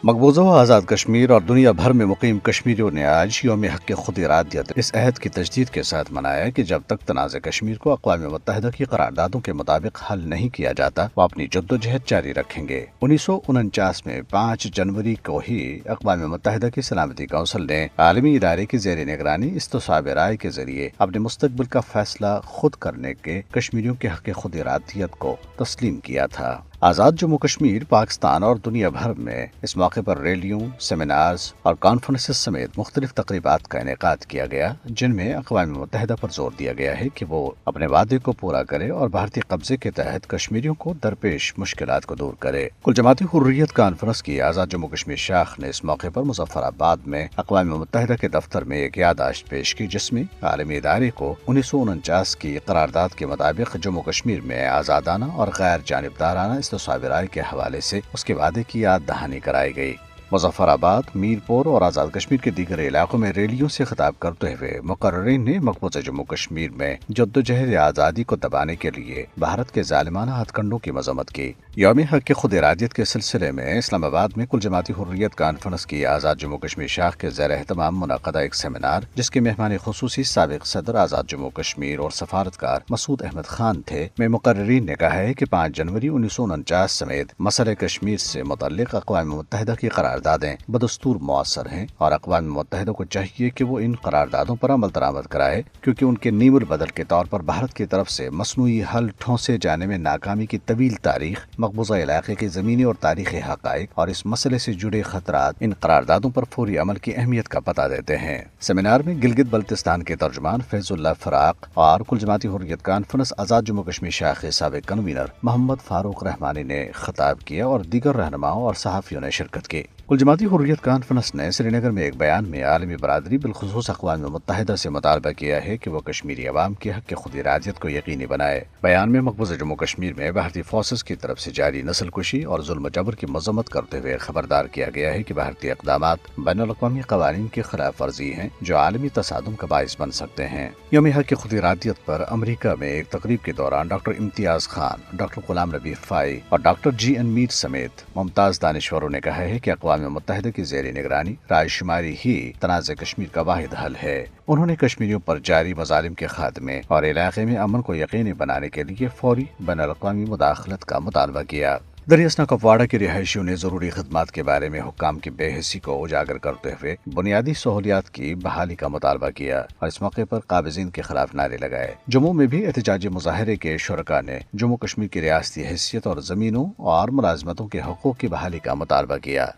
مقبوضہ و آزاد کشمیر اور دنیا بھر میں مقیم کشمیریوں نے آج یوم حق خود ارادیت اس عہد کی تجدید کے ساتھ منایا کہ جب تک تنازع کشمیر کو اقوام متحدہ کی قراردادوں کے مطابق حل نہیں کیا جاتا وہ اپنی جدوجہد جاری رکھیں گے۔ 1949 میں 5 جنوری کو ہی اقوام متحدہ کی سلامتی کونسل نے عالمی ادارے کی زیر نگرانی استصواب رائے کے ذریعے اپنے مستقبل کا فیصلہ خود کرنے کے کشمیریوں کے حق خود ارادیت کو تسلیم کیا تھا۔ آزاد جموں کشمیر پاکستان اور دنیا بھر میں اس موقع پر ریلیوں، سیمینارز اور کانفرنسز سمیت مختلف تقریبات کا انعقاد کیا گیا، جن میں اقوام متحدہ پر زور دیا گیا ہے کہ وہ اپنے وعدے کو پورا کرے اور بھارتی قبضے کے تحت کشمیریوں کو درپیش مشکلات کو دور کرے۔ کل جماعتی حریت کانفرنس کی آزاد جموں کشمیر شاخ نے اس موقع پر مظفر آباد میں اقوام متحدہ کے دفتر میں ایک یادداشت پیش کی، جس میں عالمی ادارے کو 1949 کی قرارداد کے مطابق جموں کشمیر میں آزادانہ اور غیر جانبدارانہ استصواب رائے کے حوالے سے اس کے وعدے کی یاد دہانی کرائی گئی۔ مظفر آباد، میرپور اور آزاد کشمیر کے دیگر علاقوں میں ریلیوں سے خطاب کرتے ہوئے مقررین نے مقبوضہ جموں کشمیر میں جدوجہد آزادی کو دبانے کے لیے بھارت کے ظالمانہ ہتھ کنڈوں کی مذمت کی۔ یوم حق خود ارادیت کے سلسلے میں اسلام آباد میں کل جماعتی حریت کانفرنس کی آزاد جموں کشمیر شاخ کے زیر اہتمام منعقدہ ایک سیمینار، جس کے مہمان خصوصی سابق صدر آزاد جموں کشمیر اور سفارتکار مسعود احمد خان تھے، میں مقررین نے کہا ہے کہ 5 جنوری 1949 سمیت مسئلہ کشمیر سے متعلق اقوام متحدہ کی قراردادیں بدستور مؤثر ہیں اور اقوام متحدہ کو چاہیے کہ وہ ان قراردادوں پر عمل درآمد کرائے، کیونکہ ان کے نیم البدل کے طور پر بھارت کی طرف سے مصنوعی حل ٹھونسے جانے میں ناکامی کی طویل تاریخ، مقبوضہ علاقے کے زمینی اور تاریخی حقائق اور اس مسئلے سے جڑے خطرات ان قراردادوں پر فوری عمل کی اہمیت کا پتہ دیتے ہیں۔ سیمینار میں گلگت بلتستان کے ترجمان فیض اللہ فراق اور کل جماعتی حریت کانفرنس آزاد جموں کشمیر شاخ کے سابق کنوینر محمد فاروق رحمانی نے خطاب کیا اور دیگر رہنماؤں اور صحافیوں نے شرکت کی۔ کل جماعتی حریت کانفرنس نے سری نگر میں ایک بیان میں عالمی برادری بالخصوص اقوام متحدہ سے مطالبہ کیا ہے کہ وہ کشمیری عوام کے حق خود ارادیت کو یقینی بنائے۔ بیان میں مقبوضہ جموں کشمیر میں بھارتی فورسز کی طرف سے جاری نسل کشی اور ظلم و جبر کی مذمت کرتے ہوئے خبردار کیا گیا ہے کہ بھارتی اقدامات بین الاقوامی قوانین کی خلاف ورزی ہیں جو عالمی تصادم کا باعث بن سکتے ہیں۔ یوم حق خود ارادیت پر امریکہ میں ایک تقریب کے دوران ڈاکٹر امتیاز خان، ڈاکٹر غلام نبی فائی اور ڈاکٹر جی این میر سمیت ممتاز دانشوروں نے کہا ہے کہ اقوام متحدہ کی زیر نگرانی رائے شماری ہی تنازع کشمیر کا واحد حل ہے۔ انہوں نے کشمیریوں پر جاری مظالم کے خاتمے اور علاقے میں امن کو یقینی بنانے کے لیے فوری بین الاقوامی مداخلت کا مطالبہ کیا۔ دریاسنا کپواڑہ کے رہائشیوں نے ضروری خدمات کے بارے میں حکام کی بے حسی کو اجاگر کرتے ہوئے بنیادی سہولیات کی بحالی کا مطالبہ کیا اور اس موقع پر قابضین کے خلاف نعرے لگائے۔ جموں میں بھی احتجاجی مظاہرے کے شرکاء نے جموں کشمیر کی ریاستی حیثیت اور زمینوں اور ملازمتوں کے حقوق کی بحالی کا مطالبہ کیا۔